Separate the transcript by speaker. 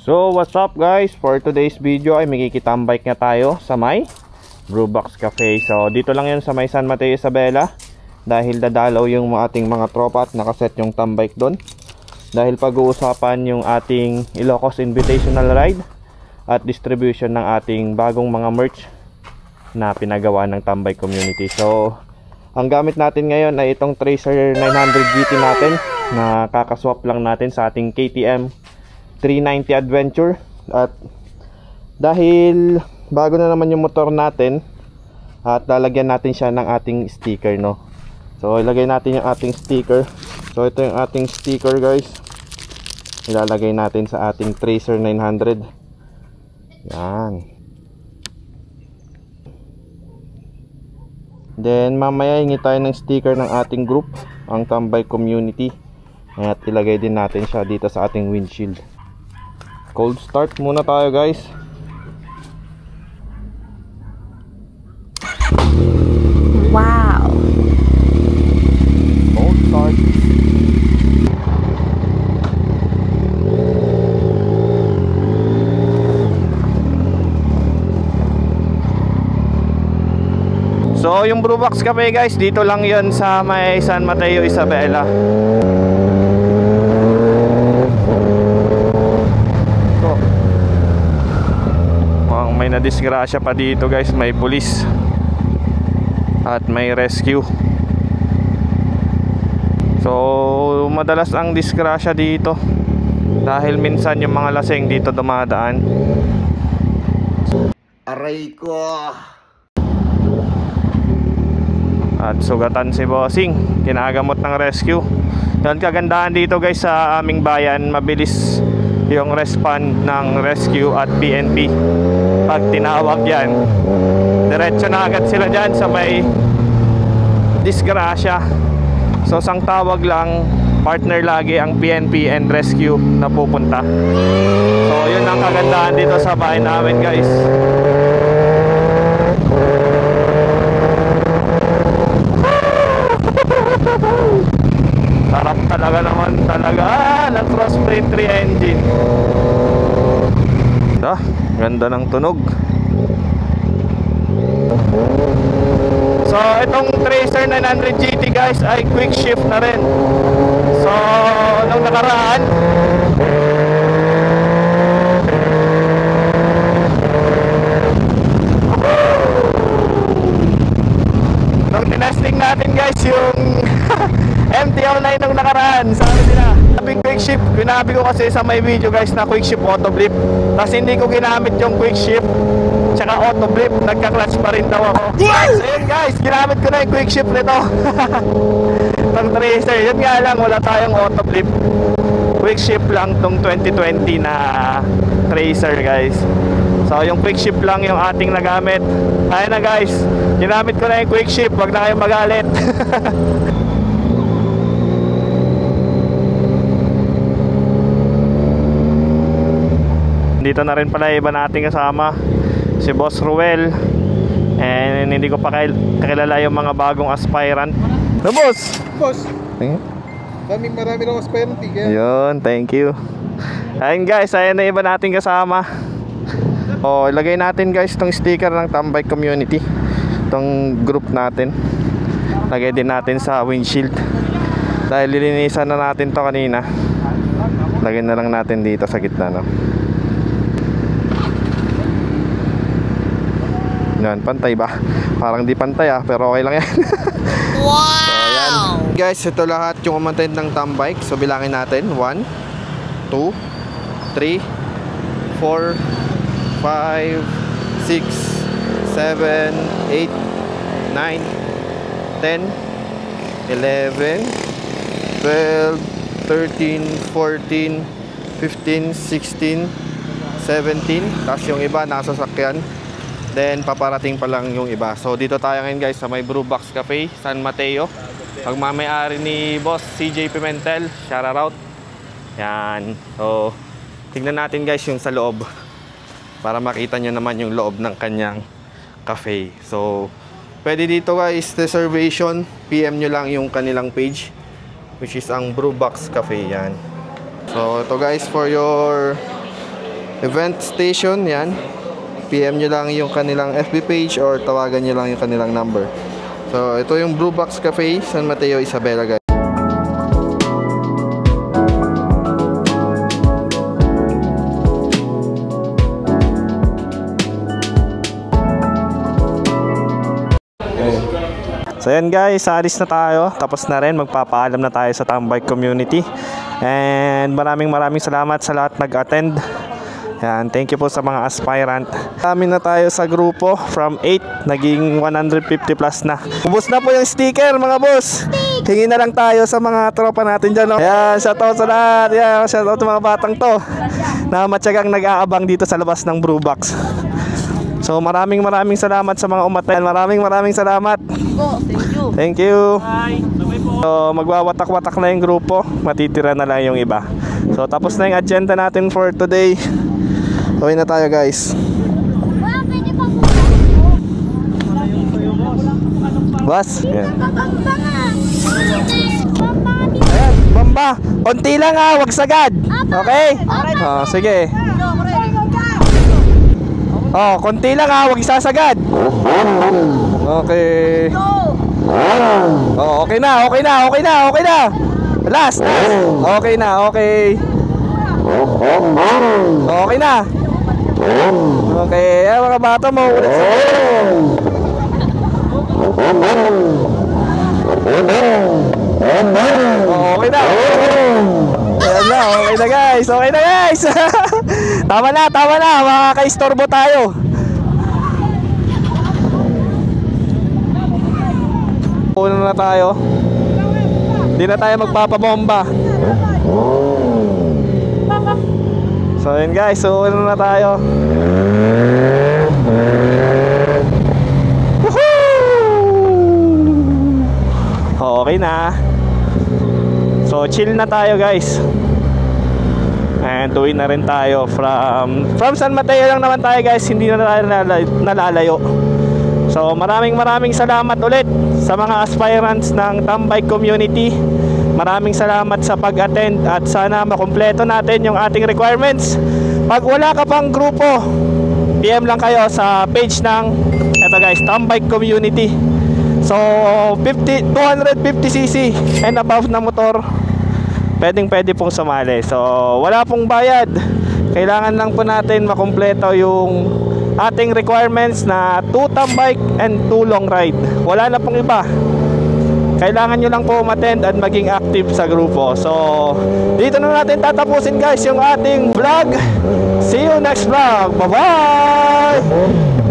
Speaker 1: So what's up guys, for today's video ay magkikitambike nga tayo sa may Brewbox Cafe. So dito lang yun sa may San Mateo Isabela, dahil dadalaw yung ating mga tropa at nakaset yung tambike doon, dahil pag-uusapan yung ating Ilocos Invitational Ride at distribution ng ating bagong mga merch na pinagawa ng tambike community. So ang gamit natin ngayon ay itong Tracer 900 GT natin na kakaswap lang natin sa ating KTM 390 Adventure. At dahil bago na naman yung motor natin, at lalagyan natin siya ng ating sticker, no? So ilagay natin yung ating sticker. So ito yung ating sticker guys, ilalagay natin sa ating Tracer 900. Yan. Then mamaya hingi tayo ng sticker ng ating group, ang Tambike Community, at ilagay din natin siya dito sa ating windshield. Cold start muna tayo guys.
Speaker 2: Wow.
Speaker 1: Cold start. So yung Brewbox Cafe guys, dito lang yon sa may San Mateo Isabela. May nadisgrasya pa dito guys, may pulis at may rescue. So madalas ang disgrasya dito dahil minsan yung mga laseng dito dumadaan.
Speaker 3: Aray ko!
Speaker 1: At sugatan si bossing, kinagamot ng rescue. Yan kagandahan dito guys sa aming bayan, mabilis yung respond ng rescue at PNP. Pag tinawag yan, diretso na agad sila dyan sa may disgrasya. So sang tawag lang, partner lagi ang PNP and rescue na pupunta. So yun ang kagandahan dito sa bahay namin guys. Sarap talaga naman talaga ng Crossplay 3 engine. Ganda ng tunog. So itong Tracer 900 GT guys ay quick shift na rin. So nung nakaraan, nung tinesting natin guys yung MT-09 nung nakaraan, sabi nila sabing quick shift. Ginabi ko kasi sa may video guys na quick shift auto blip, tapos hindi ko ginamit yung quick shift tsaka auto blip, nagka-clutch pa rin daw ako. So yun guys, ginamit ko na yung quick shift nito ng Tracer. Yun nga lang, wala tayong auto blip, quick shift lang tong 2020 na Tracer guys. So yung quick shift lang yung ating nagamit. Ayun na guys, ginamit ko na yung quick shift, wag na kayong magalit. Dito na rin pala iba nating kasama, si Boss Ruel. And hindi ko pa kakilala yung mga bagong aspirant. No, boss?
Speaker 3: Boss! Marami lang aspirant kaya.
Speaker 1: Yun, thank you. Ayun guys, ayun na iba nating kasama. O, ilagay natin guys itong sticker ng Tambike Community, itong group natin. Lagay din natin sa windshield, dahil lilinisan na natin to kanina. Lagay na lang natin dito sa gitna, no? Yan, pantay ba? Parang di pantay pero okay lang yan.
Speaker 2: Wow!
Speaker 1: So yan guys, ito lahat yung umantay ng tambike. So bilangin natin 1, 2, 3, 4, 5, 6, 7, 8, 9, 10, 11, 12, 13, 14, 15, 16, 17. Tapos yung iba nasa sasakyan. Then paparating pa lang yung iba. So dito tayo ngayon guys sa may Brewbox Cafe, San Mateo. Pagmamayari ni Boss CJ Pimentel, shout out. Yan. So tignan natin guys yung sa loob, para makita nyo naman yung loob ng kanyang cafe. So pwede dito guys reservation, PM nyo lang yung kanilang page, which is ang Brewbox Cafe. Yan. So ito guys, for your Event station, yan. PM nyo lang yung kanilang FB page or tawagan nyo lang yung kanilang number. So, ito yung Blue Box Cafe, San Mateo, Isabela, guys. So yan guys, alis na tayo. Tapos na rin, magpapaalam na tayo sa Tambike community. And maraming salamat sa lahat nag-attend. Yan, thank you po sa mga aspirant. Kami na tayo sa grupo from 8 naging 150 plus na. Ubus na po yung sticker mga boss. Hingi na lang tayo sa mga tropa natin dyan, no? Yan, shoutout sa lahat. Yan, shoutout sa mga batang to na matyagang nag-aabang dito sa labas ng Brew Box. So maraming salamat sa mga umaten. Maraming salamat. Thank you. So magwawatak-watak na yung grupo. Matitira na lang yung iba. So tapos na yung agenda natin for today. Uwi na tayo guys. Boss. Yeah. Ayan, bamba. Konti lang ha, wag sagad. Okay? Oh, sige. Oh, konti lang ha, wag isasagad. Okay. Oh, okay na. Last. Okay na, okay. Okay na. Okay, mga bata mo ulit sa okay na. Ayan na, okay na guys. Tama na, makakaistorbo tayo. Una na tayo. Hindi na tayo magpapabomba. So yun guys, una na tayo. Okay na. So chill na tayo guys. And uwi na rin tayo from San Mateo lang naman tayo guys. Hindi na tayo nalalayo. So maraming salamat ulit sa mga aspirants ng Tambike community. Maraming salamat sa pag-attend at sana makumpleto natin yung ating requirements. Pag wala ka pang grupo, PM lang kayo sa page ng eto guys, Tambike community. So 250cc and above na motor, pwede pong sumali. So wala pong bayad. Kailangan lang po natin makumpleto yung ating requirements na 2 tambike and 2 long ride. Wala na pong iba. Kailangan nyo lang po umattend at maging active sa grupo. So dito na natin tatapusin guys yung ating vlog. See you next vlog. Bye bye.